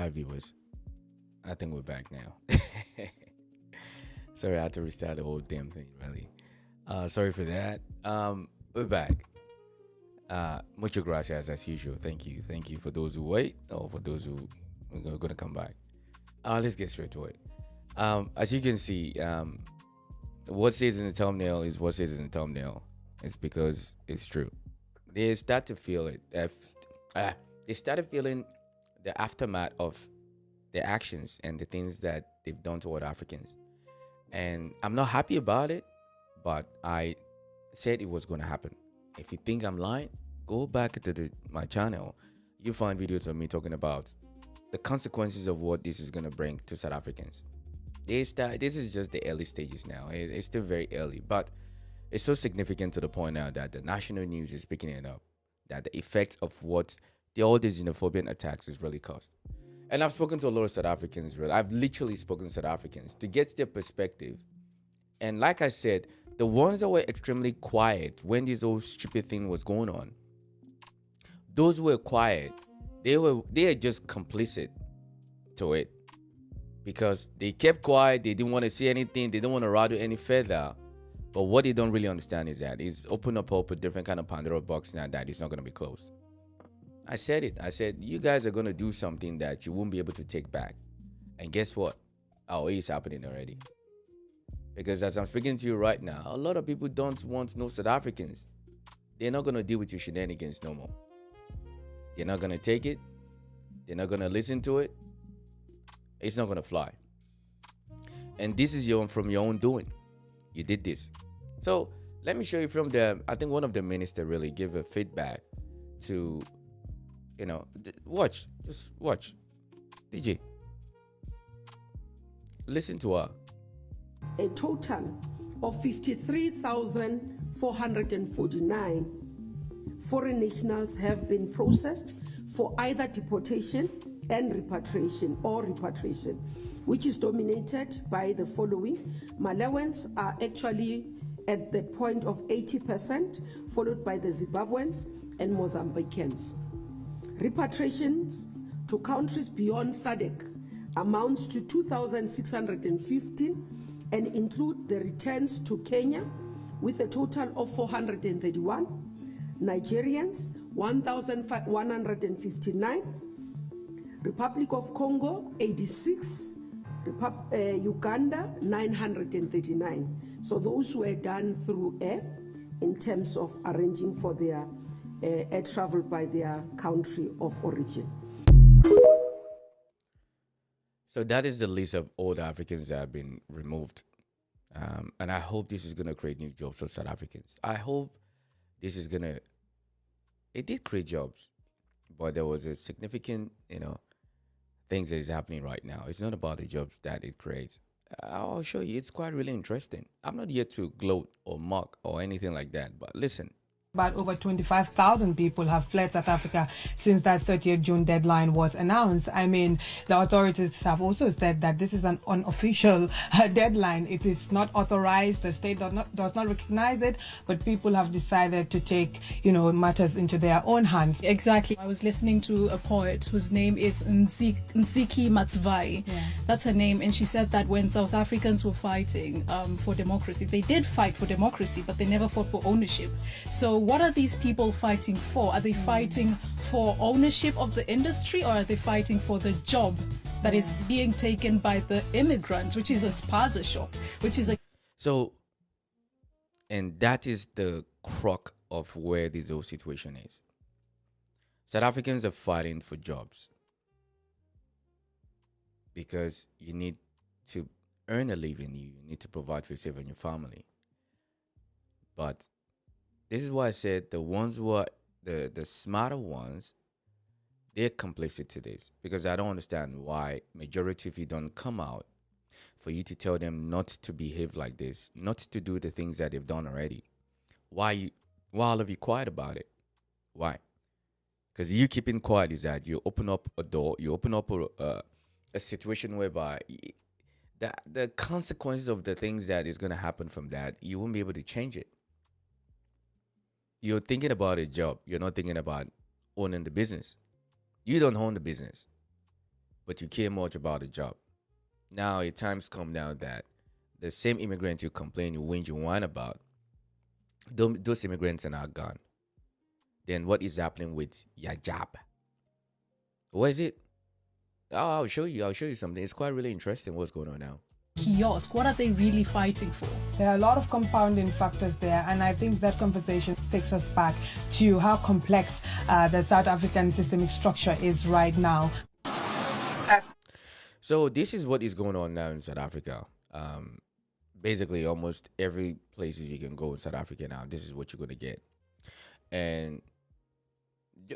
Our viewers, I think we're back now. Sorry, I had to restart the whole damn thing, really. Sorry for that. We're back. Muchas gracias as usual. Thank you. Thank you for those who wait or for those who are going to come back. Let's get straight to it. As you can see, what says in the thumbnail is what says in the thumbnail. It's because it's true. They start to feel it. They started feeling the aftermath of their actions and the things that they've done toward Africans. And I'm not happy about it, but I said it was going to happen. If you think I'm lying, go back to my channel. You find videos of me talking about the consequences of what this is going to bring to South Africans. This is just the early stages now. It's still very early, but it's so significant to the point now that the national news is picking it up, that the effect of what all these xenophobic attacks is really caused. And I've spoken to a lot of South Africans. I've literally spoken to South Africans to get their perspective. And like I said, the ones that were extremely quiet when this whole stupid thing was going on, those who were quiet, they are just complicit to it because they kept quiet. They didn't want to see anything. They didn't want to rattle any further. But what they don't really understand is that it's opened up a different kind of Pandora box now that it's not going to be closed. I said it. I said, you guys are going to do something that you won't be able to take back. And guess what? Oh, it's happening already. Because as I'm speaking to you right now, a lot of people don't want no South Africans. They're not going to deal with your shenanigans no more. They're not going to take it. They're not going to listen to it. It's not going to fly. And this is from your own doing. You did this. So let me show you from I think one of the ministers really gave a feedback to, just watch. DJ. Listen to her. A total of 53,449 foreign nationals have been processed for either deportation and repatriation, which is dominated by the following. Malawans are actually at the point of 80%, followed by the Zimbabweans and Mozambicans. Repatriations to countries beyond SADC amounts to 2,615 and include the returns to Kenya with a total of 431, Nigerians 1,159, Republic of Congo 86, Uganda 939. So those were done through air in terms of arranging for their air travel by their country of origin. So that is the list of all the Africans that have been removed. And I hope this is going to create new jobs for South Africans. I hope this is going to... It did create jobs, but there was a significant, things that is happening right now. It's not about the jobs that it creates. I'll show you. It's quite really interesting. I'm not here to gloat or mock or anything like that, but listen. About over 25,000 people have fled South Africa since that 30th June deadline was announced. I mean, the authorities have also said that this is an unofficial deadline. It is not authorized. The state does not recognize it, but people have decided to take, matters into their own hands. Exactly. I was listening to a poet whose name is Nziki Matsvai. Yeah. That's her name. And she said that when South Africans were fighting for democracy, they did fight for democracy, but they never fought for ownership. So what are these people fighting for? Are they fighting for ownership of the industry, or are they fighting for the job that is being taken by the immigrants, which is a spaza shop, which is a... So, and that is the crux of where this whole situation is. South Africans are fighting for jobs because you need to earn a living. You need to provide for yourself and your family. But this is why I said the ones who are the smarter ones, they're complicit to this, because I don't understand why majority of you don't come out for you to tell them not to behave like this, not to do the things that they've done already. Why all of you quiet about it? Why? Because you keeping quiet is that you open up a door, you open up a situation whereby the consequences of the things that is going to happen from that, you won't be able to change it. You're thinking about a job. You're not thinking about owning the business. You don't own the business, but you care much about the job. Now, at times come now that the same immigrants you complain, you whinge, you whine about, those immigrants are now gone. Then what is happening with your job? What is it? Oh, I'll show you. I'll show you something. It's quite really interesting what's going on now. Kiosk, what are they really fighting for? There are a lot of compounding factors there, and I think that conversation takes us back to how complex the South African systemic structure is right now. So this is what is going on now in South Africa. Basically, almost every places you can go in South Africa now, this is what you're going to get. And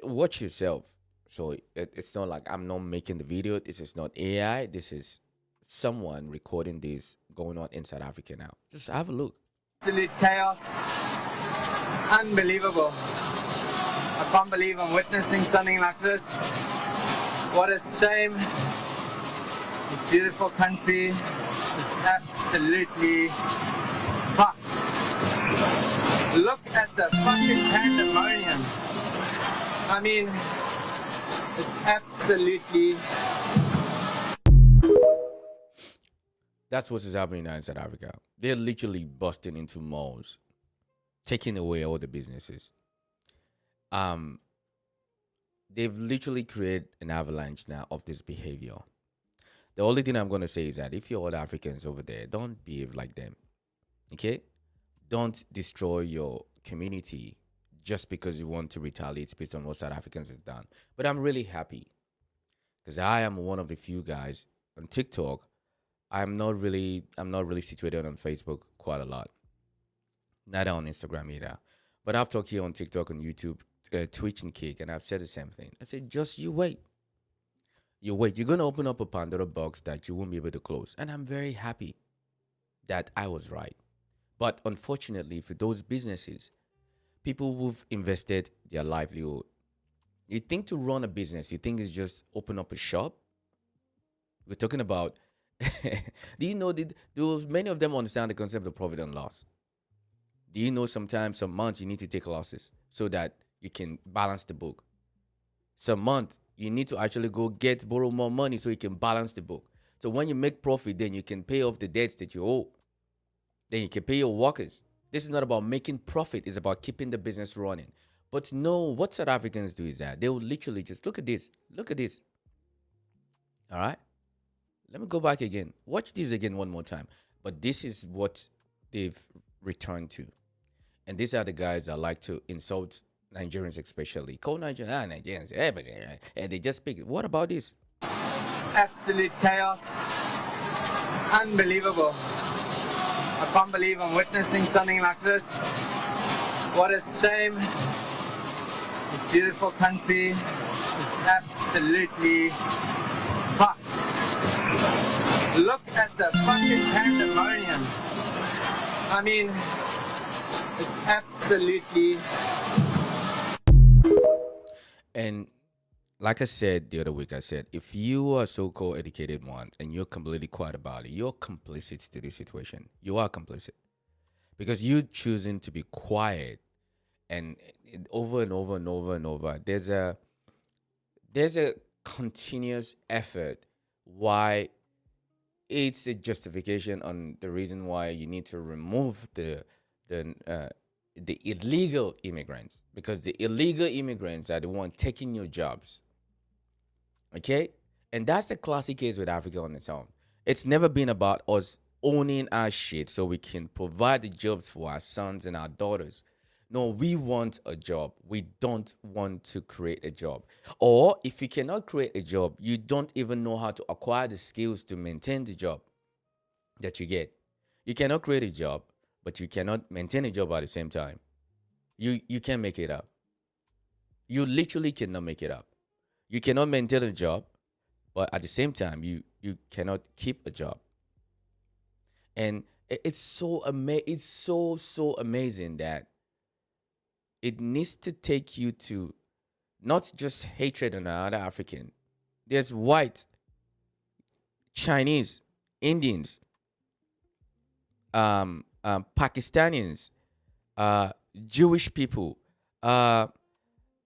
watch yourself. So it's not like I'm not making the video. This is not AI. This is someone recording this going on in South Africa now. Just have a look. Absolute chaos. Unbelievable. I can't believe I'm witnessing something like this. What a shame. This beautiful country is absolutely fucked. Look at the fucking pandemonium. I mean, it's absolutely... That's what is happening now in South Africa. They're literally busting into malls, taking away all the businesses. They've literally created an avalanche now of this behavior. The only thing I'm going to say is that if you're all Africans over there, don't behave like them. Okay? Don't destroy your community just because you want to retaliate based on what South Africans has done. But I'm really happy because I am one of the few guys on TikTok. I'm not really situated on Facebook quite a lot. Neither on Instagram either. But I've talked here on TikTok, on YouTube, Twitch and Kick, and I've said the same thing. I said, just you wait. You wait. You're going to open up a Pandora box that you won't be able to close. And I'm very happy that I was right. But unfortunately, for those businesses, people who've invested their livelihood, you think to run a business, you think it's just open up a shop? We're talking about, do you know, do many of them understand the concept of profit and loss? Do you know sometimes some months you need to take losses so that you can balance the book? Some month you need to actually borrow more money so you can balance the book. So when you make profit, then you can pay off the debts that you owe. Then you can pay your workers. This is not about making profit. It's about keeping the business running. But no, what South Africans do is that they will literally just look at this. Look at this. All right? Let me go back again. Watch this again one more time. But this is what they've returned to. And these are the guys that like to insult Nigerians especially. Call Nigerians, Nigerians, and they just speak. What about this? Absolute chaos. Unbelievable. I can't believe I'm witnessing something like this. What a shame. This beautiful country is absolutely fucked. Look at the fucking pandemonium. I mean, it's absolutely... And like I said the other week, I said, if you are so-called educated one and you're completely quiet about it, you're complicit to this situation. You are complicit. Because you're choosing to be quiet and over and over and over and over. There's a continuous effort why it's a justification on the reason why you need to remove the illegal immigrants, because the illegal immigrants are the one taking your jobs. Okay? And that's the classic case with Africa on its own. It's never been about us owning our shit so we can provide the jobs for our sons and our daughters. No, we want a job. We don't want to create a job. Or if you cannot create a job, you don't even know how to acquire the skills to maintain the job that you get. You cannot create a job, but you cannot maintain a job at the same time. You can't make it up. You literally cannot make it up. You cannot maintain a job, but at the same time, you cannot keep a job. And it's so amazing that it needs to take you to not just hatred on another African. There's white, Chinese, Indians, Pakistanians, Jewish people,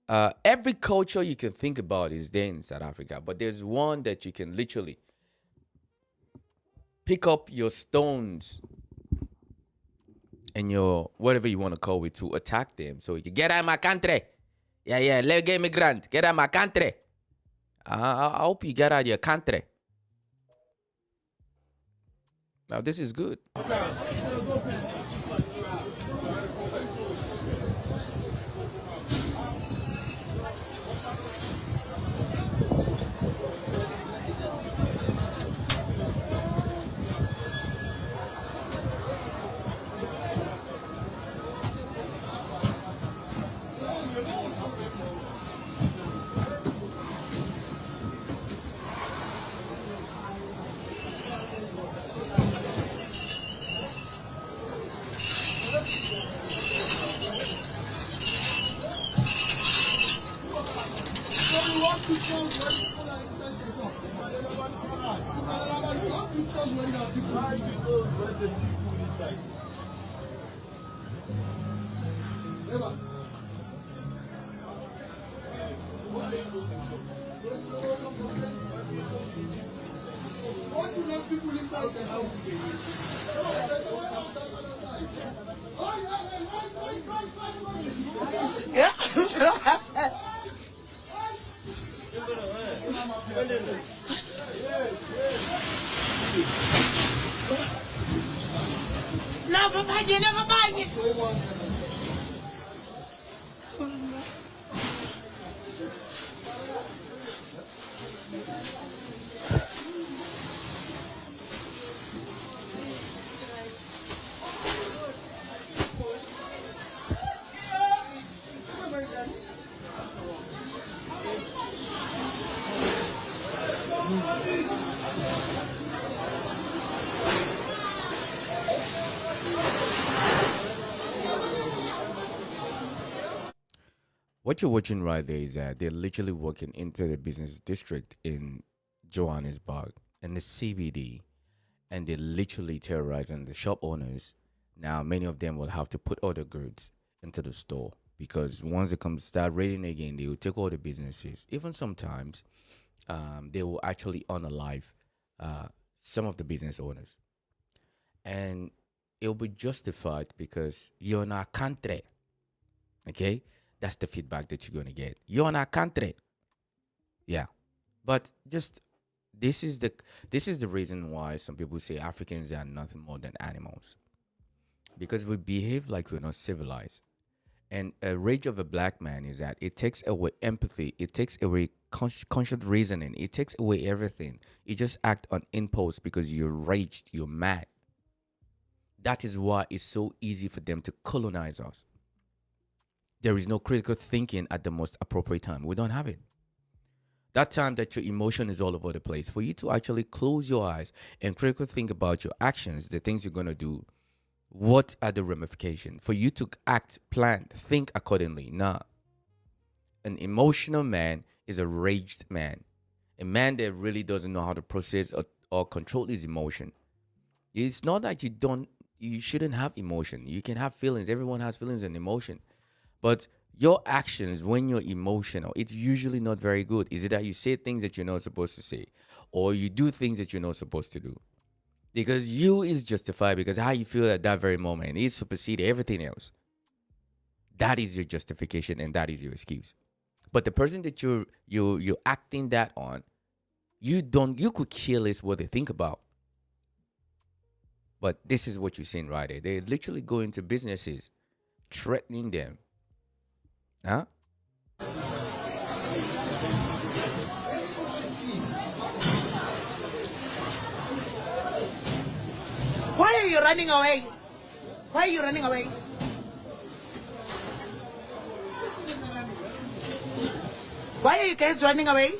every culture you can think about is there in South Africa, but there's one that you can literally pick up your stones and your whatever you want to call it to attack them. So you can get out of my country. Yeah, let immigrant get out of my country. I hope you get out of your country. Now this is good. What you're watching right there is that they're literally walking into the business district in Johannesburg and the CBD, and they're literally terrorizing the shop owners. Now, many of them will have to put all the goods into the store because once it comes start raiding again, they will take all the businesses. Even sometimes, they will actually unalive some of the business owners, and it will be justified because you're in our country. Okay. That's the feedback that you're going to get. You're in our country. Yeah. But just this is the reason why some people say Africans are nothing more than animals. Because we behave like we're not civilized. And a rage of a black man is that it takes away empathy. It takes away conscious reasoning. It takes away everything. You just act on impulse because you're raged. You're mad. That is why it's so easy for them to colonize us. There is no critical thinking at the most appropriate time. We don't have it. That time that your emotion is all over the place, for you to actually close your eyes and critically think about your actions, the things you're going to do, what are the ramifications? For you to act, plan, think accordingly. Nah. An emotional man is a raged man. A man that really doesn't know how to process or control his emotion. It's not that you shouldn't have emotion. You can have feelings. Everyone has feelings and emotion. But your actions when you're emotional, it's usually not very good. Is it that you say things that you're not supposed to say, or you do things that you're not supposed to do? Because you is justified because how you feel at that very moment, it supersedes everything else. That is your justification and that is your excuse. But the person that you're acting that on, you could care less what they think about. But this is what you're seeing right there. They literally go into businesses, threatening them. Huh? Why are you running away? Why are you running away? Why are you guys running away?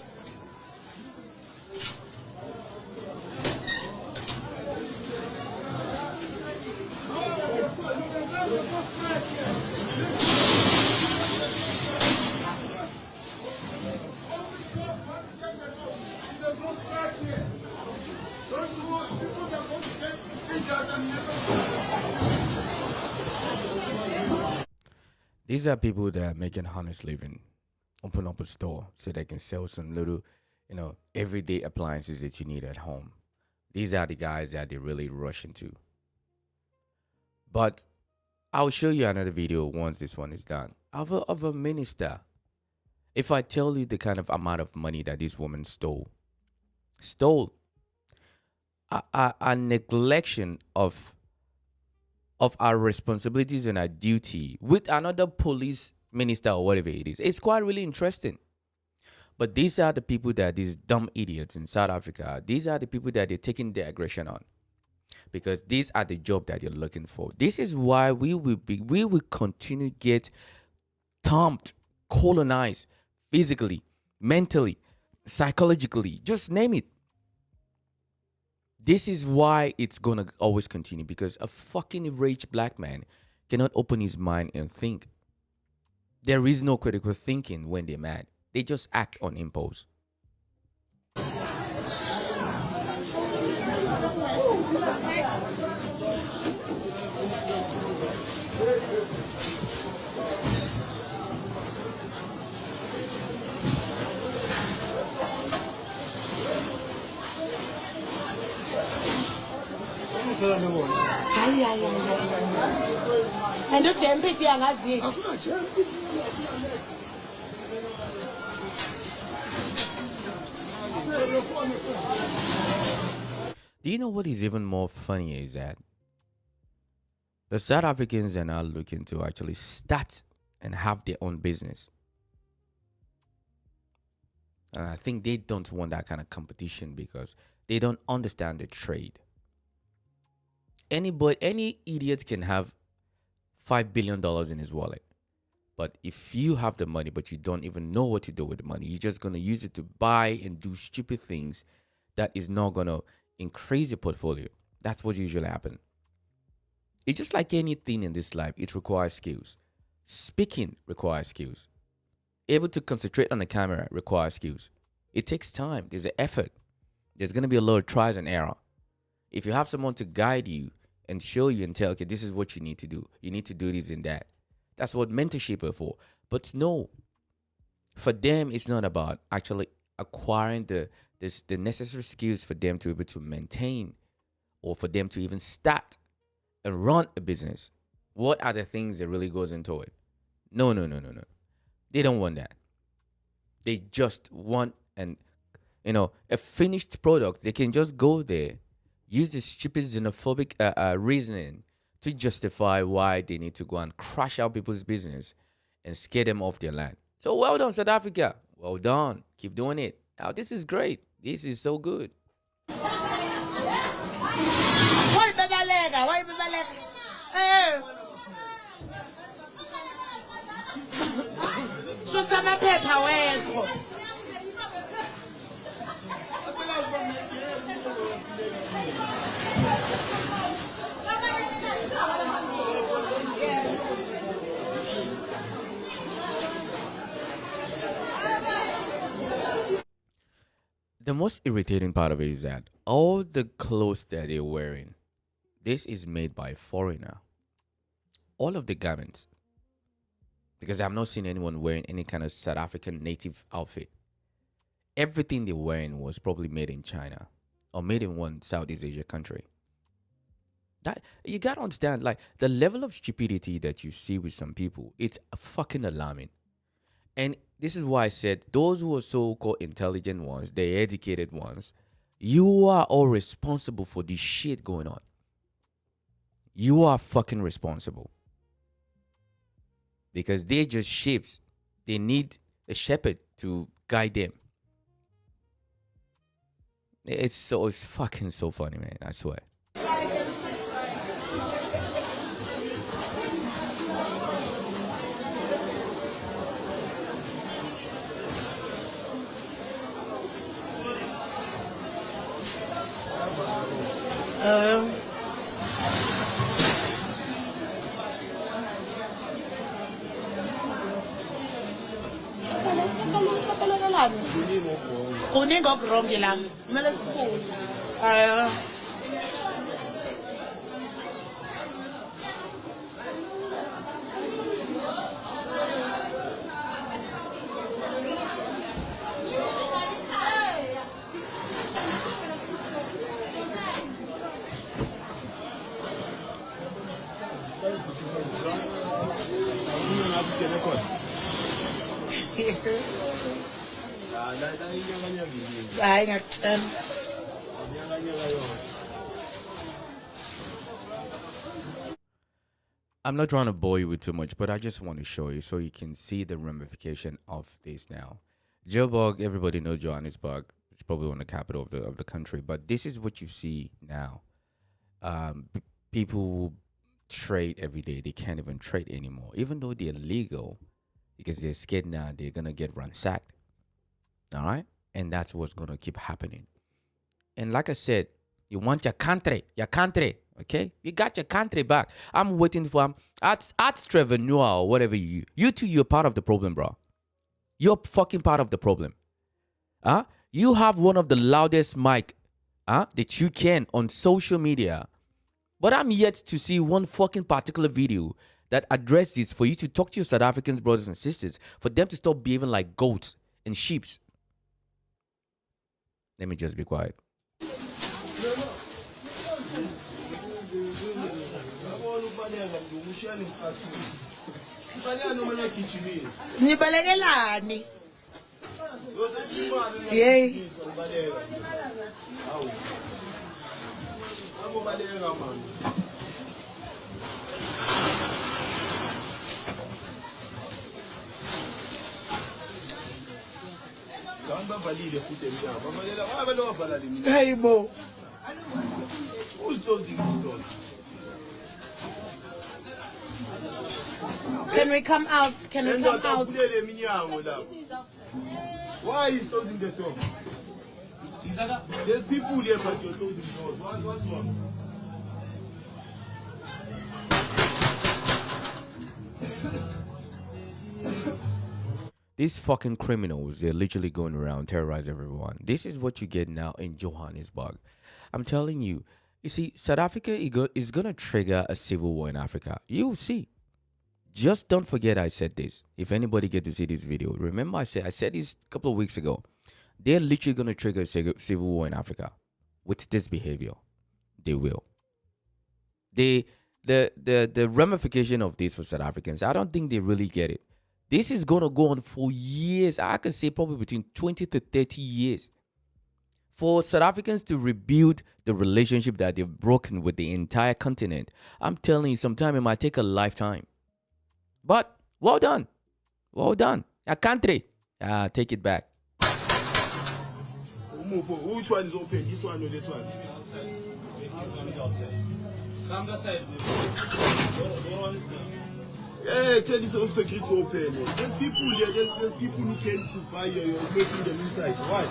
These are people that are making honest living. open up a store so they can sell some little, everyday appliances that you need at home. These are the guys that they really rush into. But I'll show you another video once this one is done of a minister. If I tell you the kind of amount of money that this woman stole a neglection of our responsibilities and our duty with another police minister or whatever it is. It's quite really interesting. But these are the people that these dumb idiots in South Africa, these are the people that they're taking their aggression on. Because these are the job that you're looking for. This is why we will continue to get thumped, colonized physically, mentally, psychologically, just name it. This is why it's gonna always continue, because a fucking enraged black man cannot open his mind and think. There is no critical thinking when they're mad. They just act on impulse. And the temperature yangazi. Do you know what is even more funny is that the South Africans are now looking to actually start and have their own business. And I think they don't want that kind of competition because they don't understand the trade. Any idiot can have $5 billion in his wallet. But if you have the money, but you don't even know what to do with the money, you're just going to use it to buy and do stupid things that is not going to increase your portfolio. That's what usually happens. It's just like anything in this life. It requires skills. Speaking requires skills. Able to concentrate on the camera requires skills. It takes time. There's an effort. There's going to be a lot of trials and error. If you have someone to guide you and show you and tell, okay, this is what you need to do. You need to do this and that. That's what mentorship is for. But no, for them, it's not about actually acquiring the necessary skills for them to be able to maintain or for them to even start and run a business. What are the things that really goes into it? No. They don't want that. They just want a finished product. They can just go there, use this stupid xenophobic reasoning to justify why they need to go and crash out people's business and scare them off their land. So well done, South Africa. Well done. Keep doing it. Now, this is great. This is so good. Why bebalega? Why bebalega? So sama phepha wekho. The most irritating part of it is that all the clothes that they're wearing, this is made by a foreigner. All of the garments. Because I've not seen anyone wearing any kind of South African native outfit. Everything they're wearing was probably made in China or made in one Southeast Asia country. That you gotta understand, like the level of stupidity that you see with some people, it's fucking alarming. And this is why I said those who are so-called intelligent ones, the educated ones, you are all responsible for this shit going on. You are fucking responsible. Because they're just sheep. They need a shepherd to guide them. It's fucking so funny, man. I swear. Kuningi okurongi la. Kumele sikhulu. Hayi ngakuthanda. I'm not trying to bore you with too much, but I just want to show you so you can see the ramification of this now. Joburg, everybody knows Johannesburg. It's probably one of the capital of the country, but this is what you see now. People trade every day. They can't even trade anymore, even though they're legal, because they're scared now they're gonna get ransacked. All right, and that's what's gonna keep happening. And like I said, you want your country, okay? You got your country back. I'm waiting for Arts Trevenua or whatever you two, you're part of the problem, bro. You're fucking part of the problem. You have one of the loudest mic that you can on social media. But I'm yet to see one fucking particular video that addresses for you to talk to your South African brothers and sisters, for them to stop behaving like goats and sheeps. Let me just be quiet. Nibalekelani. Yey. Hey, Mo. Who's dozing this door? Can we come out? Can we come out? Why is closing the door? There's people here, but you're closing doors. What's wrong? These fucking criminals, they're literally going around terrorizing everyone. This is what you get now in Johannesburg. I'm telling you. You see, South Africa is going to trigger a civil war in Africa. You'll see. Just don't forget I said this. If anybody get to see this video, remember I said this a couple of weeks ago. They're literally going to trigger a civil war in Africa with this behavior. They will. The ramification of this for South Africans, I don't think they really get it. This is going to go on for years. I could say probably between 20 to 30 years. For South Africans to rebuild the relationship that they've broken with the entire continent, I'm telling you, sometime it might take a lifetime. But well done. Well done. A country. Take it back. Which one is open? This one or this one? Come that side. Yeah, tell this also secret to open. There's people here. There's people who came to buy you're making them inside. Why?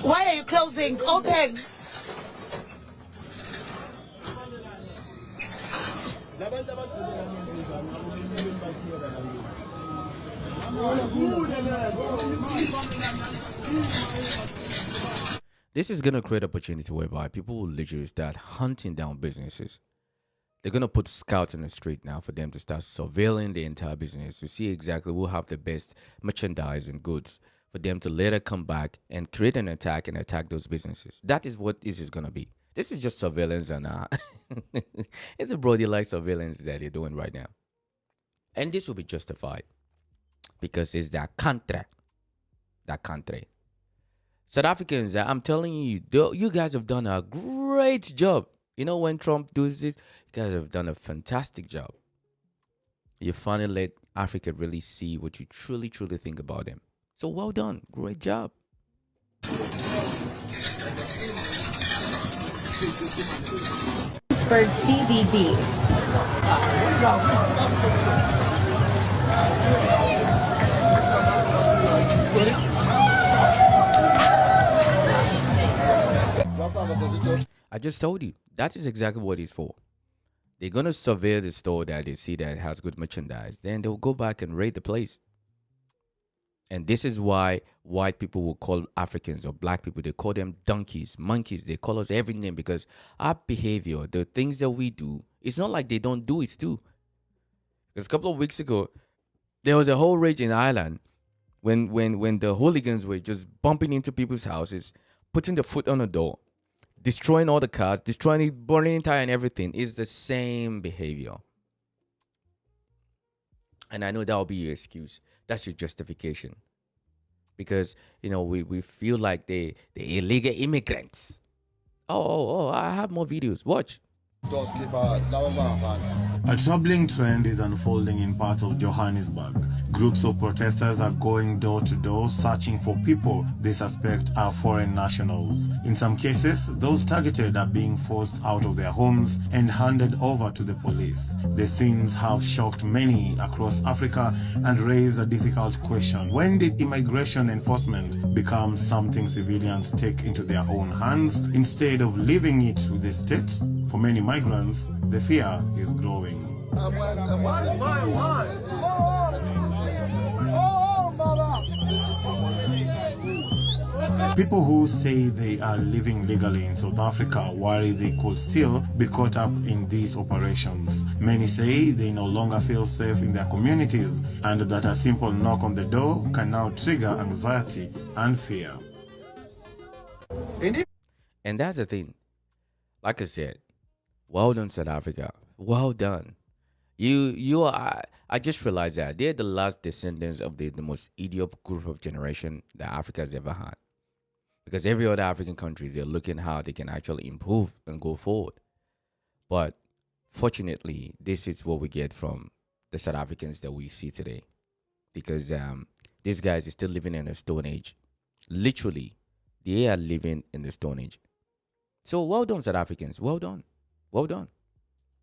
Why are you closing? Open. This is going to create opportunity whereby people will literally start hunting down businesses. They're going to put scouts in the street now for them to start surveilling the entire business to see exactly who have the best merchandise and goods for them to later come back and create an attack and attack those businesses. That is what this is going to be. This is just surveillance and it's a broadly like surveillance that they're doing right now. And this will be justified because it's their country. That country. South Africans, I'm telling you, you guys have done a great job. You know, when Trump does this, you guys have done a fantastic job. You finally let Africa really see what you truly, truly think about them. So well done. Great job. Pittsburgh CBD. I just told you, that is exactly what it's for. They're going to survey the store that they see that has good merchandise. Then they'll go back and raid the place. And this is why white people will call Africans or black people, they call them donkeys, monkeys. They call us every name because our behavior, the things that we do, it's not like they don't do it too. Because a couple of weeks ago, there was a whole rage in Ireland when the hooligans were just bumping into people's houses, putting the foot on the door. destroying all the cars, destroying it, burning tire and everything is the same behavior. And I know that will be your excuse. That's your justification. Because, you know, we feel like the illegal immigrants. Oh, I have more videos. Watch. A troubling trend is unfolding in parts of Johannesburg. Groups of protesters are going door to door searching for people they suspect are foreign nationals. In some cases, those targeted are being forced out of their homes and handed over to the police. The scenes have shocked many across Africa and raise a difficult question. When did immigration enforcement become something civilians take into their own hands instead of leaving it to the state? For many migrants, the fear is growing. People who say they are living legally in South Africa worry they could still be caught up in these operations. Many say they no longer feel safe in their communities and that a simple knock on the door can now trigger anxiety and fear. And that's the thing. Like I said, well done, South Africa. Well done. I just realized that they're the last descendants of the most idiot group of generation that Africa has ever had. Because every other African country, they're looking how they can actually improve and go forward. But fortunately, this is what we get from the South Africans that we see today. Because these guys are still living in a stone age. Literally, they are living in the stone age. So well done, South Africans. Well done. Well done.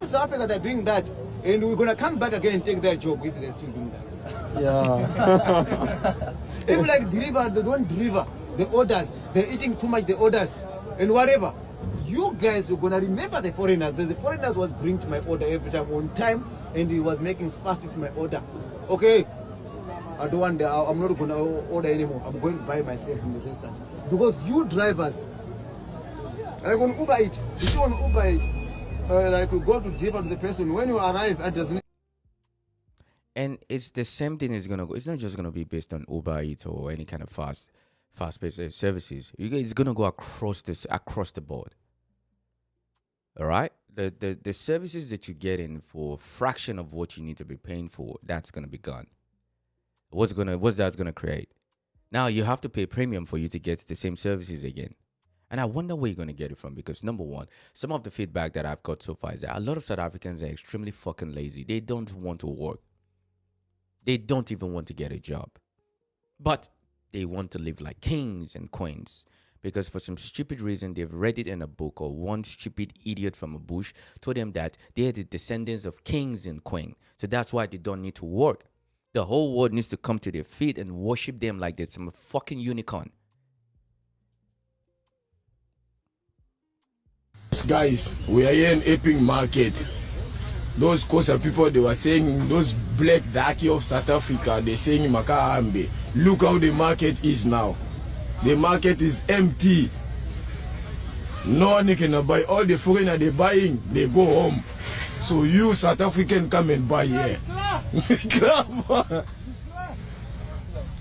South Africa, they're doing that, and we're going to come back again and take their job if they're still doing that. Yeah. People like deliver, they don't deliver the orders. They're eating too much, the orders, and whatever. You guys are going to remember the foreigners. The foreigners was bringing to my order every time on time, and he was making fast with my order. Okay, I don't want I'm not going to order anymore. I'm going to buy myself from the restaurant. Because you drivers, like on Uber Eats, if you want Uber Eats, like you go to deliver to the person, when you arrive at the and it's the same thing is gonna go. It's not just gonna be based on Uber Eats or any kind of fast-paced services. It's gonna go across the board. All right, the services that you get in for a fraction of what you need to be paying for, that's gonna be gone. What's that gonna create? Now you have to pay premium for you to get the same services again. And I wonder where you're going to get it from, because number one, some of the feedback that I've got so far is that a lot of South Africans are extremely fucking lazy. They don't want to work. They don't even want to get a job. But they want to live like kings and queens, because for some stupid reason, they've read it in a book, or one stupid idiot from a bush told them that they're the descendants of kings and queens. So that's why they don't need to work. The whole world needs to come to their feet and worship them like they're some fucking unicorn. Guys, we are here in Epping Market. Those Kosa people, they were saying, those black darky of South Africa, they're saying Makahambe. Look how the market is now. The market is empty. No one can buy. All the foreigners they're buying, they go home. So you South African come and buy here.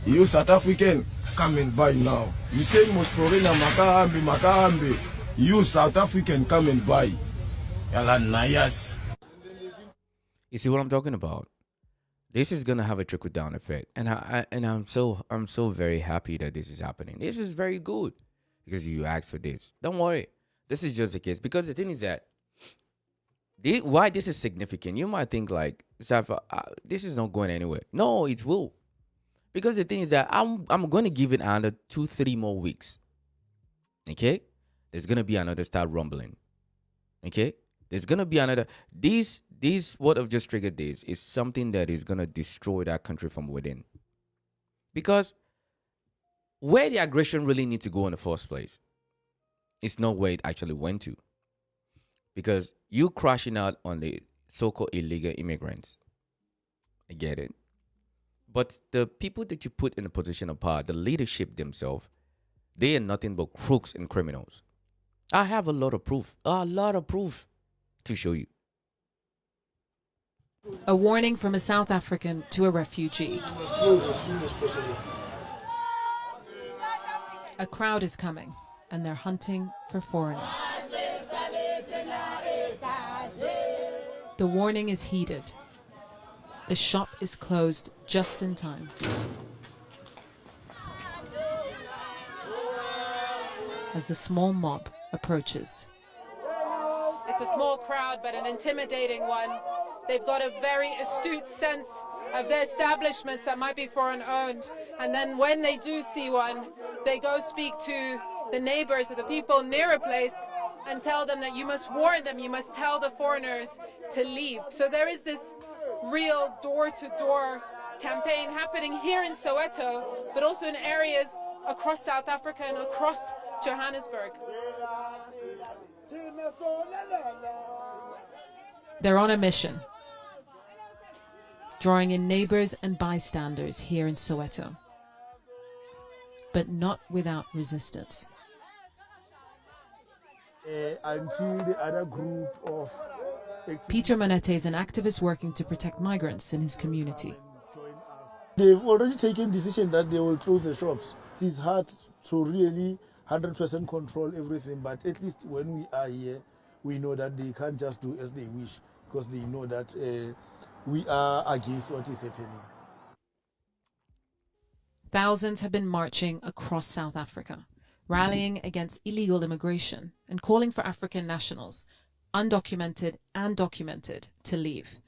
You South African come and buy now. You say most foreigner Makahambe. You South African come and buy. You see what I'm talking about? This is gonna have a trickle down effect, and I'm so very happy that this is happening. This is very good because you asked for this. Don't worry, this is just the case. Because the thing is that why this is significant. You might think like, this is not going anywhere. No, it will, because the thing is that I'm going to give it another 2-3 more weeks. Okay. There's going to be another start rumbling. Okay? There's going to be another. This what I've just triggered this is something that is going to destroy that country from within. Because where the aggression really needs to go in the first place, it's not where it actually went to. Because you crashing out on the so-called illegal immigrants. I get it. But the people that you put in a position of power, the leadership themselves, they are nothing but crooks and criminals. I have a lot of proof to show you. A warning from a South African to a refugee. A crowd is coming. and they're hunting for foreigners. The warning is heeded. The shop is closed just in time. As the small mob approaches. It's a small crowd, but an intimidating one. They've got a very astute sense of the establishments that might be foreign owned. And then when they do see one, they go speak to the neighbors or the people near a place and tell them that you must warn them, you must tell the foreigners to leave. So there is this real door-to-door campaign happening here in Soweto, but also in areas across South Africa and across Johannesburg. They're on a mission, drawing in neighbors and bystanders here in Soweto, but not without resistance. Until the other group of Peter Manete is an activist working to protect migrants in his community. they've already taken decision that they will close the shops. It's hard to really 100% control everything, but at least when we are here, we know that they can't just do as they wish, because they know that we are against what is happening. Thousands have been marching across South Africa, rallying against illegal immigration and calling for African nationals, undocumented and documented, to leave.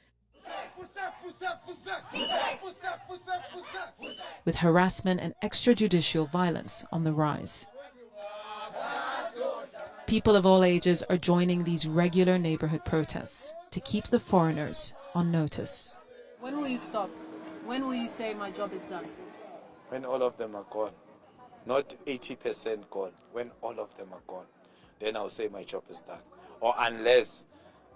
With harassment and extrajudicial violence on the rise. People of all ages are joining these regular neighborhood protests to keep the foreigners on notice. When will you stop? When will you say my job is done? When all of them are gone. Not 80% gone. When all of them are gone, then I'll say my job is done. Or unless,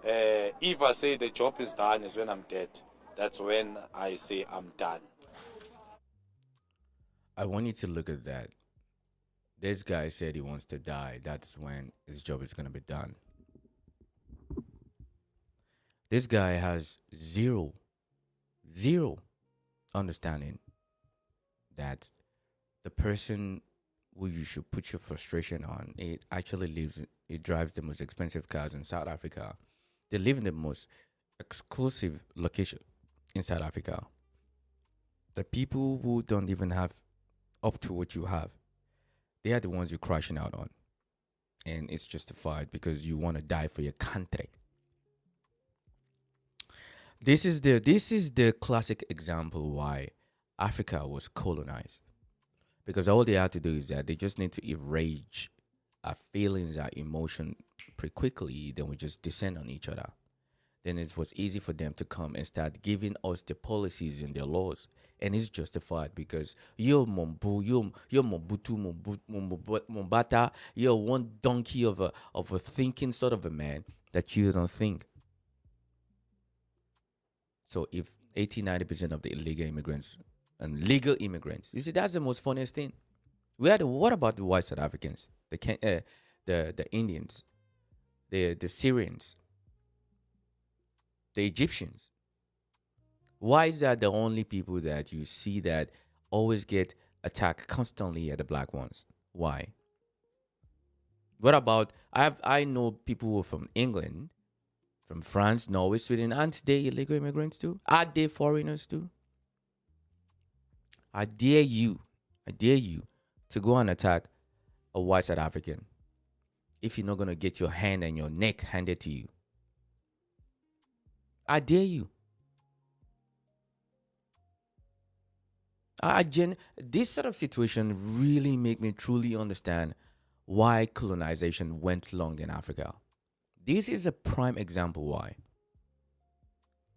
if I say the job is done is when I'm dead. That's when I say I'm done. I want you to look at that. This guy said he wants to die. That's when his job is going to be done. This guy has zero understanding that the person who you should put your frustration on, it actually it drives the most expensive cars in South Africa. They live in the most exclusive location in South Africa. The people who don't even have up to what you have, they are the ones you're crashing out on. And it's justified because you want to die for your country. This is the classic example why Africa was colonized. Because all they have to do is that they just need to erase our feelings, our emotion pretty quickly. Then we just descend on each other. Then it was easy for them to come and start giving us the policies and their laws. And it's justified because you're Mobutu, Mombata, you're one donkey of a thinking sort of a man that you don't think. So if 80-90% of the illegal immigrants and legal immigrants, you see, that's the most funniest thing. What about the white South Africans, the Indians, the Syrians, the Egyptians? Why is that the only people that you see that always get attacked constantly are the black ones? Why? What about, I know people who are from England, from France, Norway, Sweden. Aren't they illegal immigrants too? Are they foreigners too? I dare you to go and attack a white South African if you're not going to get your hand and your neck handed to you. I dare you. This sort of situation really make me truly understand why colonization went long in Africa. This is a prime example why.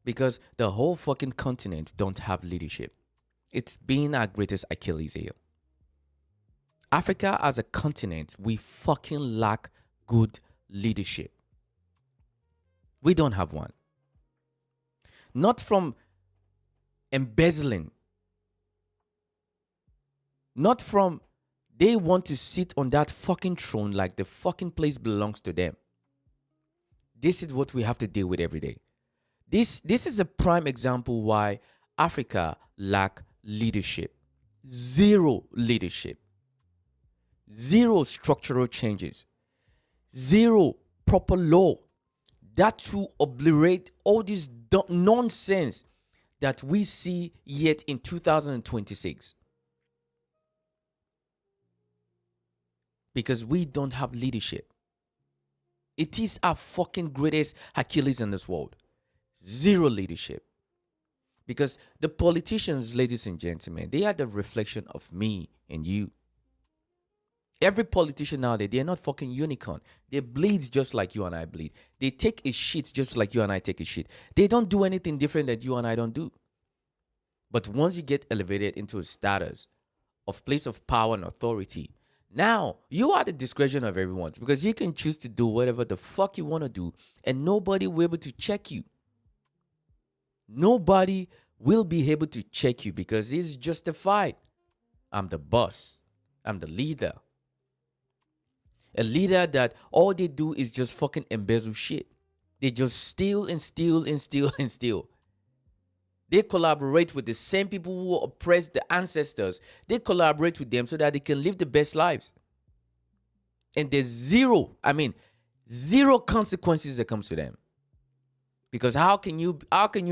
Because the whole fucking continent don't have leadership. It's been our greatest Achilles heel. Africa as a continent, we fucking lack good leadership. We don't have one. Not from embezzling. Not from they want to sit on that fucking throne like the fucking place belongs to them. This is what we have to deal with every day. This is a prime example why Africa lack leadership. Zero leadership. Zero structural changes. Zero proper law. That to obliterate all this nonsense that we see yet in 2026. Because we don't have leadership. It is our fucking greatest Achilles in this world. Zero leadership. Because the politicians, ladies and gentlemen, they are the reflection of me and you. Every politician nowadays, they're not fucking unicorn. They bleed just like you and I bleed. They take a shit just like you and I take a shit. They don't do anything different that you and I don't do. But once you get elevated into a status of place of power and authority, now you are the discretion of everyone, because you can choose to do whatever the fuck you want to do and nobody will be able to check you. Nobody will be able to check you because it's justified. I'm the boss. I'm the leader. A leader that all they do is just fucking embezzle shit. They just steal and steal and steal and steal. They collaborate with the same people who oppressed the ancestors. They collaborate with them so that they can live the best lives. And there's zero consequences that comes to them. Because how can you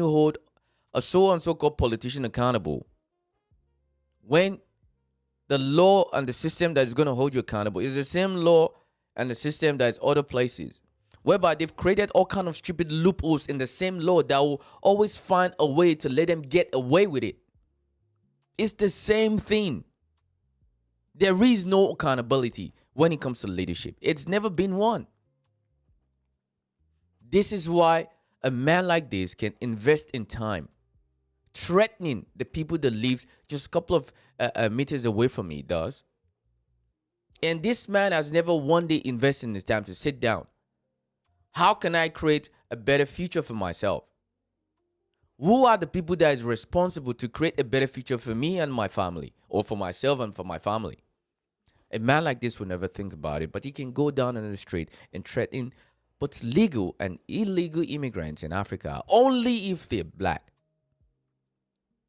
hold a so-and-so called politician accountable when the law and the system that is going to hold you accountable is the same law and the system that is other places, whereby they've created all kind of stupid loopholes in the same law that will always find a way to let them get away with it. It's the same thing. There is no accountability when it comes to leadership. It's never been one. This is why a man like this can invest in time, threatening the people that lives just a couple of meters away from me does. And this man has never one day invested in his time to sit down. How can I create a better future for myself? Who are the people that is responsible to create a better future for me and my family, or for myself and for my family? A man like this will never think about it, but he can go down in the street and threaten both legal and illegal immigrants in Africa only if they're black.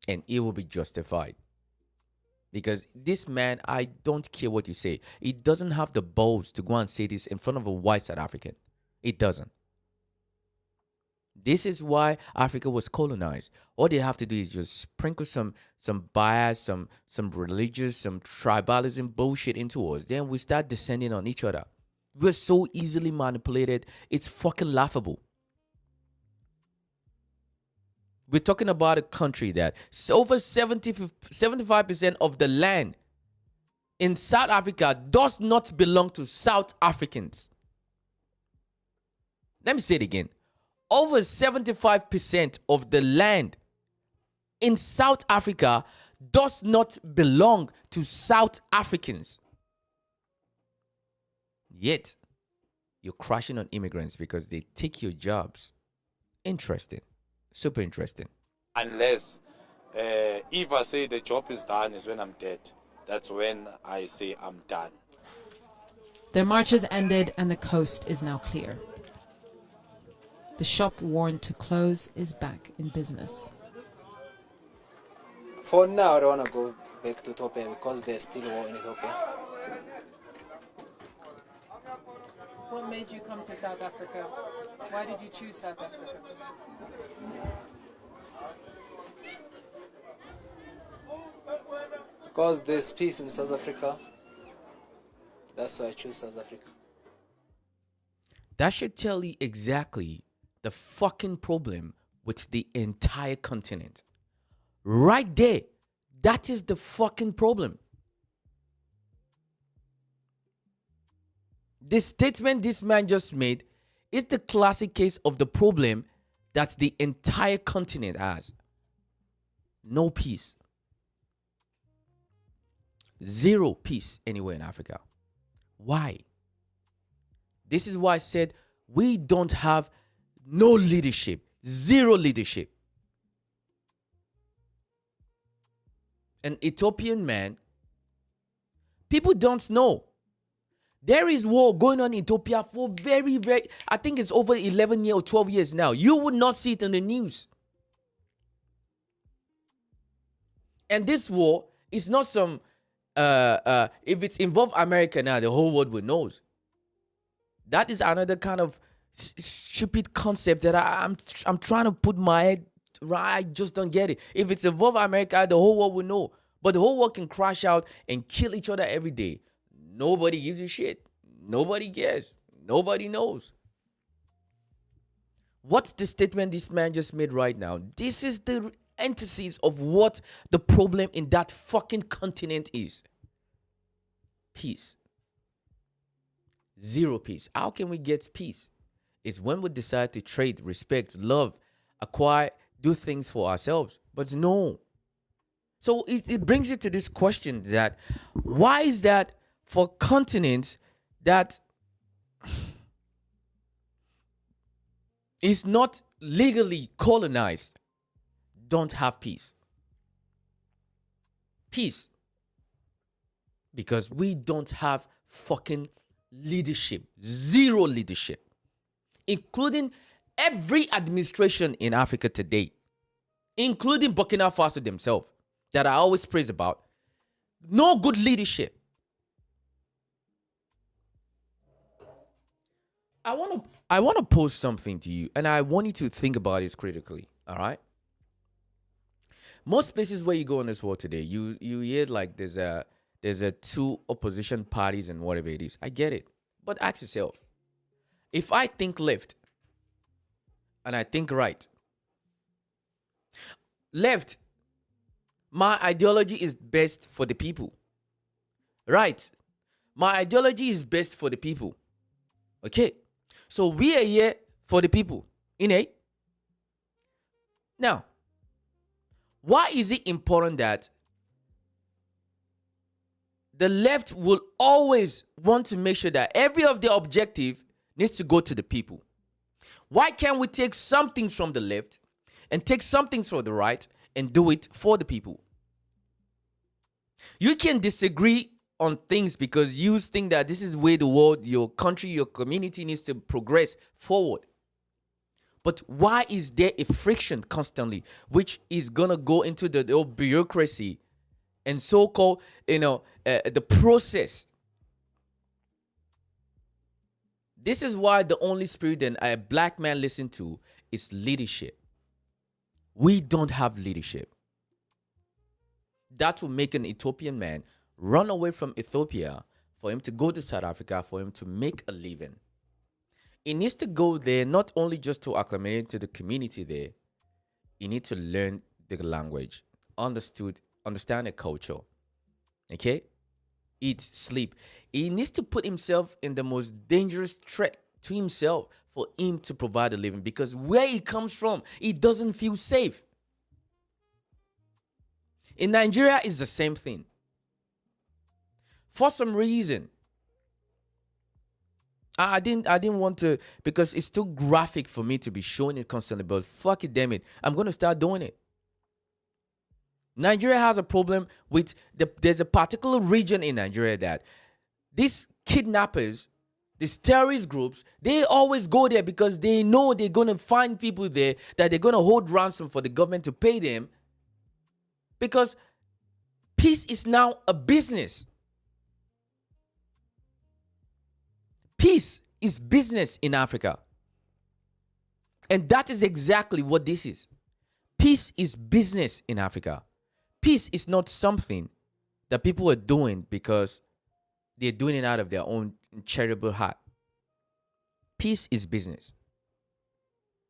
And it will be justified. Because this man, I don't care what you say, he doesn't have the balls to go and say this in front of a white South African. It doesn't. This is why Africa was colonized. All they have to do is just sprinkle some bias, some religious, some tribalism bullshit into us. Then we start descending on each other. We're so easily manipulated. It's fucking laughable. We're talking about a country that over 75% of the land in South Africa does not belong to South Africans. Let me say it again. Over 75% of the land in South Africa does not belong to South Africans. Yet, you're crashing on immigrants because they take your jobs. Interesting. Super interesting. Unless if I say the job is done is when I'm dead. That's when I say I'm done. Their marches ended and the coast is now clear. The shop warned to close is back in business. For now, I don't want to go back to Ethiopia because there's still war in Ethiopia. What made you come to South Africa? Why did you choose South Africa? Because there's peace in South Africa. That's why I choose South Africa. That should tell you exactly the fucking problem with the entire continent. Right there. That is the fucking problem. The statement this man just made is the classic case of the problem that the entire continent has. No peace. Zero peace anywhere in Africa. Why? This is why I said we don't have no leadership. Zero leadership. An Ethiopian man, people don't know. There is war going on in Ethiopia for very, I think it's over 11 years or 12 years now. You would not see it in the news. And this war is not some if it's involved America now, the whole world will know. That is another kind of stupid concept that I'm trying to put my head right. I just don't get it. If it's involved America, the whole world will know. But the whole world can crash out and kill each other every day. Nobody gives a shit. Nobody cares. Nobody knows. What's the statement this man just made right now? This is the antithesis of what the problem in that fucking continent is. Peace. Zero peace. How can we get peace? It's when we decide to trade, respect, love, acquire, do things for ourselves. But no. So it brings you to this question that why is that for continents that is not legally colonized don't have peace? Peace. Because we don't have fucking leadership. Zero leadership. Including every administration in Africa today. Including Burkina Faso themselves. That I always praise about. No good leadership. I want to pose something to you, and I want you to think about it critically. All right. Most places where you go in this world today, you hear like there's a two opposition parties and whatever it is. I get it, but ask yourself: if I think left and I think right, left, my ideology is best for the people. Right, my ideology is best for the people. Okay. So we are here for the people, innate. Now, why is it important that the left will always want to make sure that every of the objective needs to go to the people? Why can't we take some things from the left and take some things from the right and do it for the people? You can disagree on things because you think that this is where the world, your country, your community needs to progress forward. But why is there a friction constantly, which is gonna go into the bureaucracy and so-called, the process? This is why the only spirit that a black man listens to is leadership. We don't have leadership. That will make an Ethiopian man run away from Ethiopia for him to go to South Africa for him to make a living. He needs to go there not only just to acclimate to the community there. He needs to learn the language, understand the culture. Okay? Eat, sleep. He needs to put himself in the most dangerous threat to himself for him to provide a living, because where he comes from, he doesn't feel safe. In Nigeria, it's the same thing. For some reason, I didn't want to, because it's too graphic for me to be showing it constantly, but fuck it, damn it, I'm going to start doing it. Nigeria has a problem with, there's a particular region in Nigeria that these kidnappers, these terrorist groups, they always go there because they know they're going to find people there that they're going to hold ransom for the government to pay them, because peace is now a business. Peace is business in Africa. And that is exactly what this is. Peace is business in Africa. Peace is not something that people are doing because they're doing it out of their own charitable heart. Peace is business.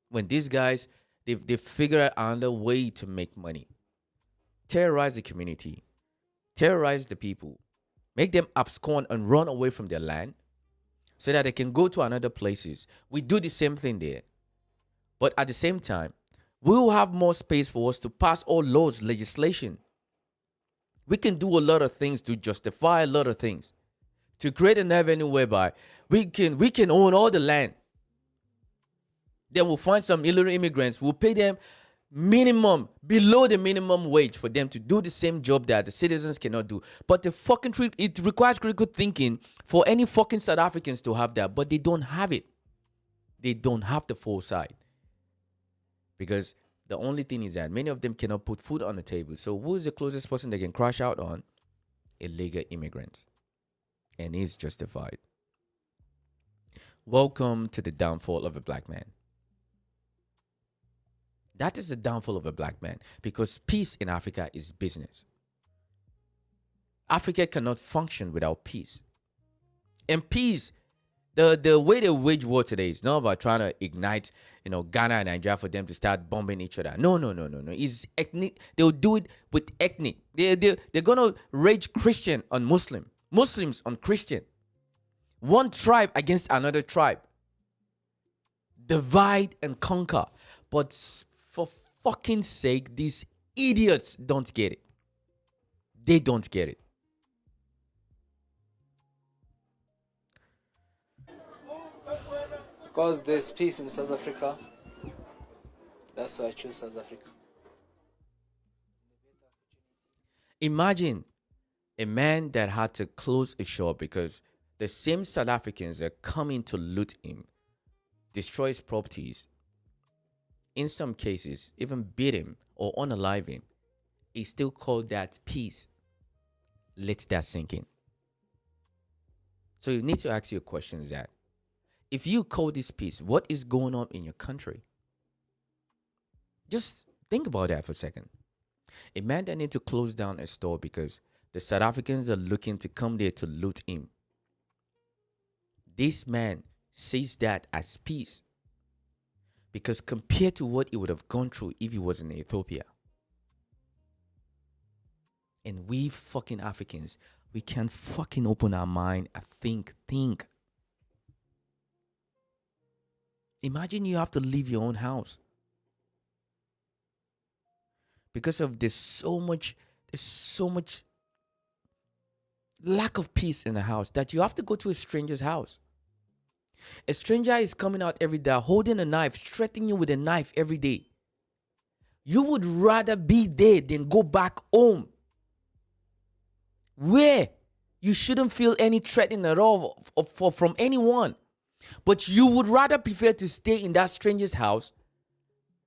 When these guys, they figure out another way to make money. Terrorize the community. Terrorize the people. Make them abscond and run away from their land, so that they can go to another places. We do the same thing there. But at the same time, we will have more space for us to pass all laws, legislation. We can do a lot of things to justify a lot of things, to create an avenue whereby we can own all the land. Then we'll find some illegal immigrants. We'll pay them minimum, below the minimum wage for them to do the same job that the citizens cannot do. But the fucking truth, it requires critical thinking for any fucking South Africans to have that, but they don't have it. They don't have the foresight. Because the only thing is that many of them cannot put food on the table. So who is the closest person they can crash out on? illegal immigrants, and is justified. Welcome to the downfall of a black man. That is the downfall of a black man, because peace in Africa is business. Africa cannot function without peace. And peace, the way they wage war today is not about trying to ignite, Ghana and Nigeria for them to start bombing each other. No. It's ethnic. They'll do it with ethnic. They're gonna rage Christian on Muslim, Muslims on Christian. One tribe against another tribe. Divide and conquer. But for fucking sake, these idiots don't get it. They don't get it. Because there's peace in South Africa, that's why I choose South Africa. Imagine a man that had to close a shop because the same South Africans are coming to loot him, destroy his properties, in some cases, even beat him or unalive him. He still called that peace. Let that sink in. So you need to ask your questions that if you call this peace, what is going on in your country? Just think about that for a second. A man that needs to close down a store because the South Africans are looking to come there to loot him. This man sees that as peace. Because compared to what he would have gone through if he was in Ethiopia. And we fucking Africans, we can't fucking open our mind and think. Imagine you have to leave your own house. Because of there's so much lack of peace in the house that you have to go to a stranger's house. A stranger is coming out every day holding a knife, threatening you with a knife every day. You would rather be there than go back home, where you shouldn't feel any threatening at all from anyone. But you would rather prefer to stay in that stranger's house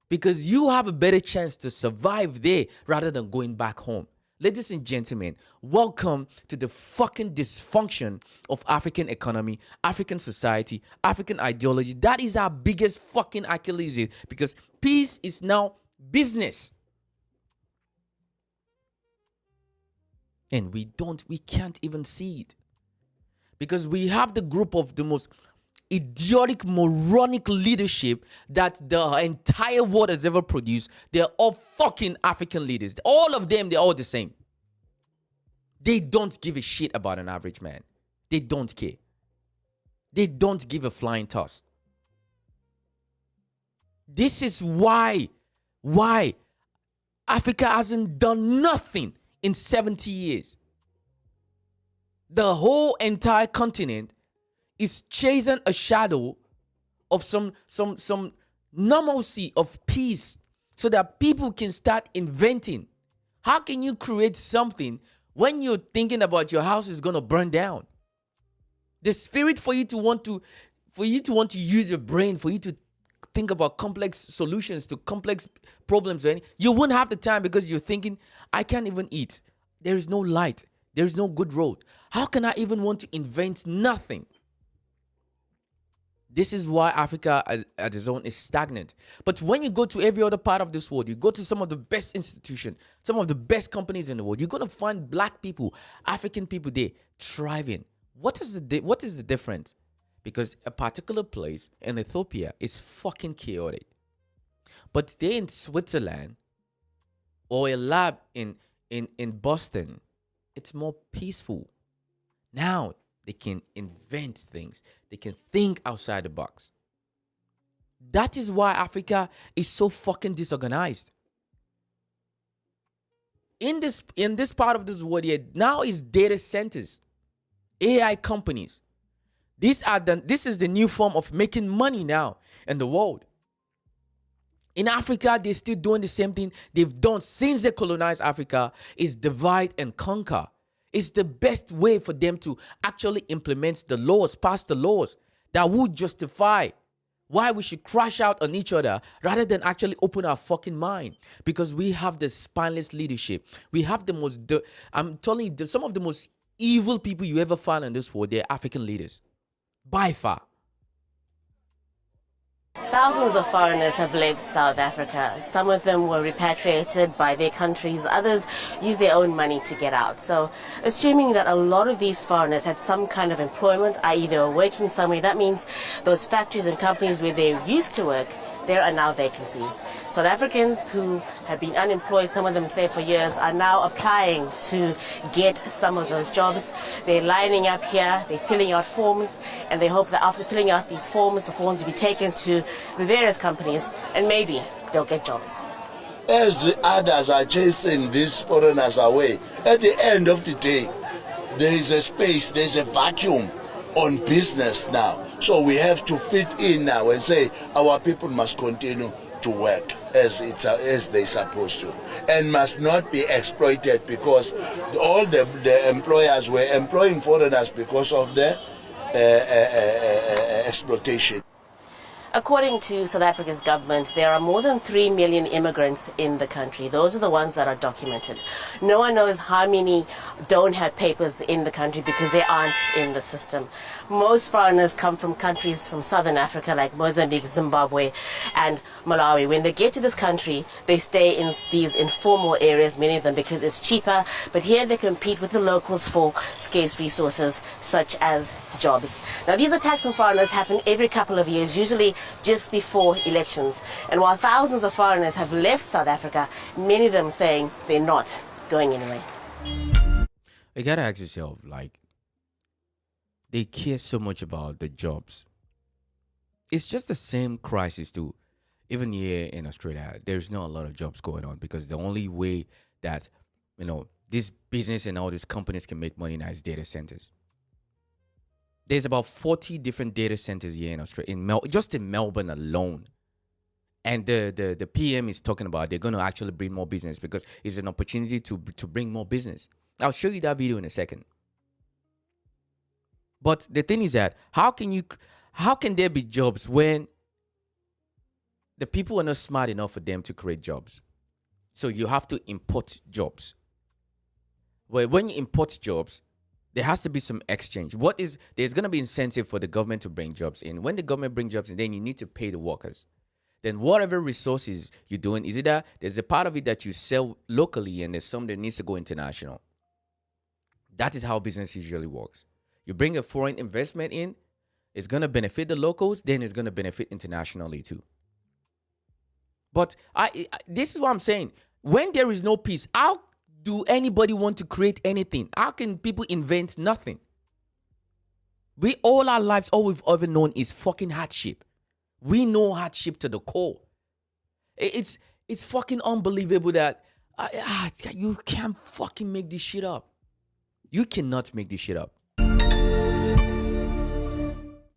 because you have a better chance to survive there rather than going back home. Ladies and gentlemen, welcome to the fucking dysfunction of African economy, African society, African ideology. That is our biggest fucking Achilles heel, because peace is now business. And we can't even see it. Because we have the group of the most idiotic, moronic leadership that the entire world has ever produced. They're all fucking African leaders. All of them, they're all the same. They don't give a shit about an average man. They don't care. They don't give a flying toss. This is why Africa hasn't done nothing in 70 years. The whole entire continent is chasing a shadow of some normalcy of peace so that people can start inventing. How can you create something when you're thinking about your house is going to burn down? The spirit for you to want to use your brain, for you to think about complex solutions to complex problems, you won't have the time because you're thinking, I can't even eat. There is no light. There is no good road. How can I even want to invent nothing? This is why Africa at its own is stagnant. But when you go to every other part of this world, you go to some of the best institutions, some of the best companies in the world, you're going to find black people, African people there thriving. What is the difference? Because a particular place in Ethiopia is fucking chaotic. But there in Switzerland or a lab in Boston, it's more peaceful. Now they can invent things. They can think outside the box. That is why Africa is so fucking disorganized. In this part of this world here, now is data centers, AI companies. This is the new form of making money now in the world. In Africa, they're still doing the same thing they've done since they colonized Africa, is divide and conquer. It's the best way for them to actually implement the laws, pass the laws that would justify Why we should crash out on each other rather than actually open our fucking mind. Because we have the spineless leadership. We have the most, I'm telling you, some of the most evil people you ever find in this world, they're African leaders. By far. Thousands of foreigners have left South Africa. Some of them were repatriated by their countries. Others used their own money to get out. So assuming that a lot of these foreigners had some kind of employment, i.e. they were working somewhere, that means those factories and companies where they used to work, there are now vacancies. South Africans who have been unemployed, some of them say for years, are now applying to get some of those jobs. They're lining up here, they're filling out forms, and they hope that after filling out these forms, the forms will be taken to the various companies, and maybe they'll get jobs. As the others are chasing these foreigners away, at the end of the day, there is a space, there's a vacuum on business now. So we have to fit in now and say our people must continue to work as they're supposed to, and must not be exploited, because all the employers were employing foreigners because of the exploitation. According to South Africa's government, there are more than 3 million immigrants in the country. Those are the ones that are documented. No one knows how many don't have papers in the country because they aren't in the system. Most foreigners come from countries from southern Africa like Mozambique, Zimbabwe and Malawi. When they get to this country, they stay in these informal areas, many of them because it's cheaper, but here they compete with the locals for scarce resources such as jobs. Now these attacks on foreigners happen every couple of years, usually just before elections. And while thousands of foreigners have left South Africa, many of them saying they're not going anywhere. You gotta ask yourself, like, they care so much about the jobs. It's just the same crisis too. Even here in Australia, there's not a lot of jobs going on because the only way that, this business and all these companies can make money now is data centers. There's about 40 different data centers here in Australia, just in Melbourne alone. And the PM is talking about they're going to actually bring more business because it's an opportunity to bring more business. I'll show you that video in a second. But the thing is that how can there be jobs when the people are not smart enough for them to create jobs? So you have to import jobs. Well, when you import jobs, there has to be some exchange. There's going to be incentive for the government to bring jobs in. When the government brings jobs in, then you need to pay the workers. Then whatever resources you're doing, is it that there's a part of it that you sell locally and there's some that needs to go international. That is how business usually works. You bring a foreign investment in, it's going to benefit the locals, then it's going to benefit internationally too. But this is what I'm saying. When there is no peace, how do anybody want to create anything? How can people invent nothing? We all our lives, all we've ever known is fucking hardship. We know hardship to the core. It's fucking unbelievable that you can't fucking make this shit up. You cannot make this shit up.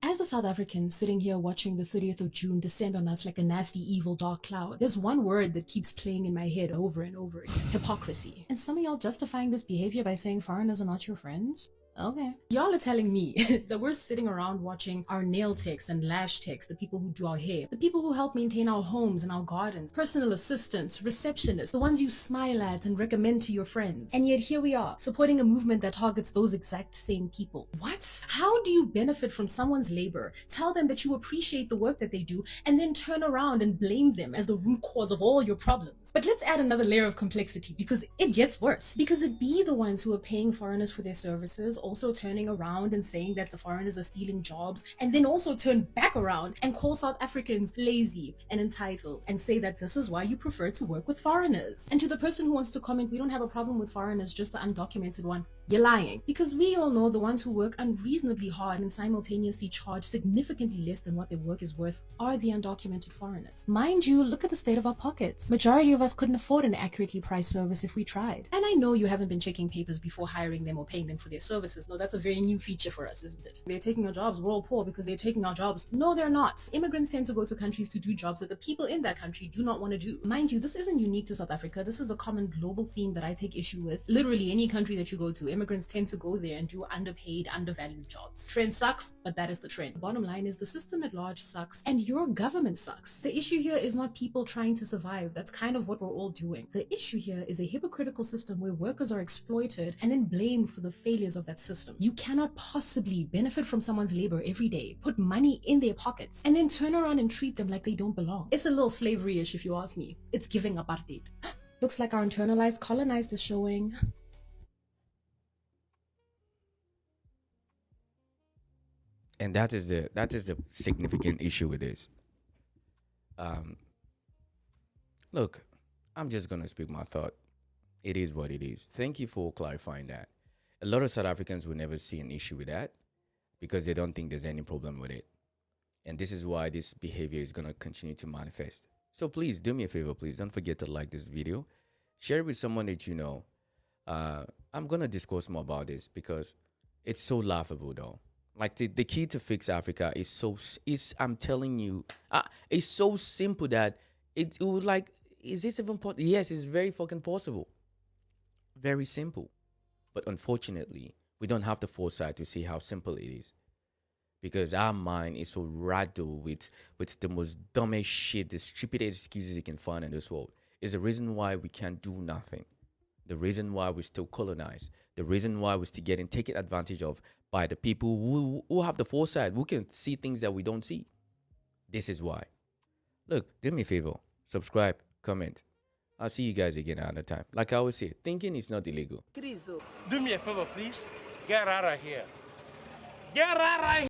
As a South African sitting here watching the 30th of June descend on us like a nasty, evil, dark cloud, there's one word that keeps playing in my head over and over again: hypocrisy. And some of y'all justifying this behavior by saying foreigners are not your friends? Okay. Y'all are telling me that we're sitting around watching our nail techs and lash techs, the people who do our hair, the people who help maintain our homes and our gardens, personal assistants, receptionists, the ones you smile at and recommend to your friends. And yet here we are, supporting a movement that targets those exact same people. What? How do you benefit from someone's labor, tell them that you appreciate the work that they do, and then turn around and blame them as the root cause of all your problems? But let's add another layer of complexity, because it gets worse. Because it be the ones who are paying foreigners for their services, also turning around and saying that the foreigners are stealing jobs, and then also turn back around and call South Africans lazy and entitled and say that this is why you prefer to work with foreigners. And to the person who wants to comment, we don't have a problem with foreigners, just the undocumented one, you're lying. Because we all know the ones who work unreasonably hard and simultaneously charge significantly less than what their work is worth are the undocumented foreigners. Mind you, look at the state of our pockets. Majority of us couldn't afford an accurately priced service if we tried. And I know you haven't been checking papers before hiring them or paying them for their services. No, that's a very new feature for us, isn't it? They're taking our jobs, we're all poor because they're taking our jobs. No, they're not. Immigrants tend to go to countries to do jobs that the people in that country do not want to do. Mind you, this isn't unique to South Africa. This is a common global theme that I take issue with. Literally any country that you go to, immigrants tend to go there and do underpaid, undervalued jobs. Trend sucks, but that is the trend. Bottom line is the system at large sucks, and your government sucks. The issue here is not people trying to survive. That's kind of what we're all doing. The issue here is a hypocritical system where workers are exploited and then blamed for the failures of that system. You cannot possibly benefit from someone's labor every day, put money in their pockets, and then turn around and treat them like they don't belong. It's a little slavery-ish if you ask me. It's giving apartheid. Looks like our internalized colonized is showing. And that is the significant issue with this. Look, I'm just gonna speak my thought. It is what it is. Thank you for clarifying that. A lot of South Africans will never see an issue with that because they don't think there's any problem with it. And this is why this behavior is gonna continue to manifest. So please do me a favor, please don't forget to like this video, share it with someone that you know. I'm gonna discuss more about this because it's so laughable though. Like the key to fix Africa is I'm telling you, it's so simple that it would like, is this even possible? Yes, it's very fucking possible. Very simple. But unfortunately, we don't have the foresight to see how simple it is. Because our mind is so rattled with the most dumbest shit, the stupidest excuses you can find in this world. Is the reason why we can't do nothing. The reason why we're still colonized. The reason why we're still getting taken advantage of by the people who have the foresight, who can see things that we don't see. This is why. Look, do me a favor. Subscribe, comment. I'll see you guys again another time. Like I always say, thinking is not illegal. Do me a favor, please. Get out of here. Get out of here.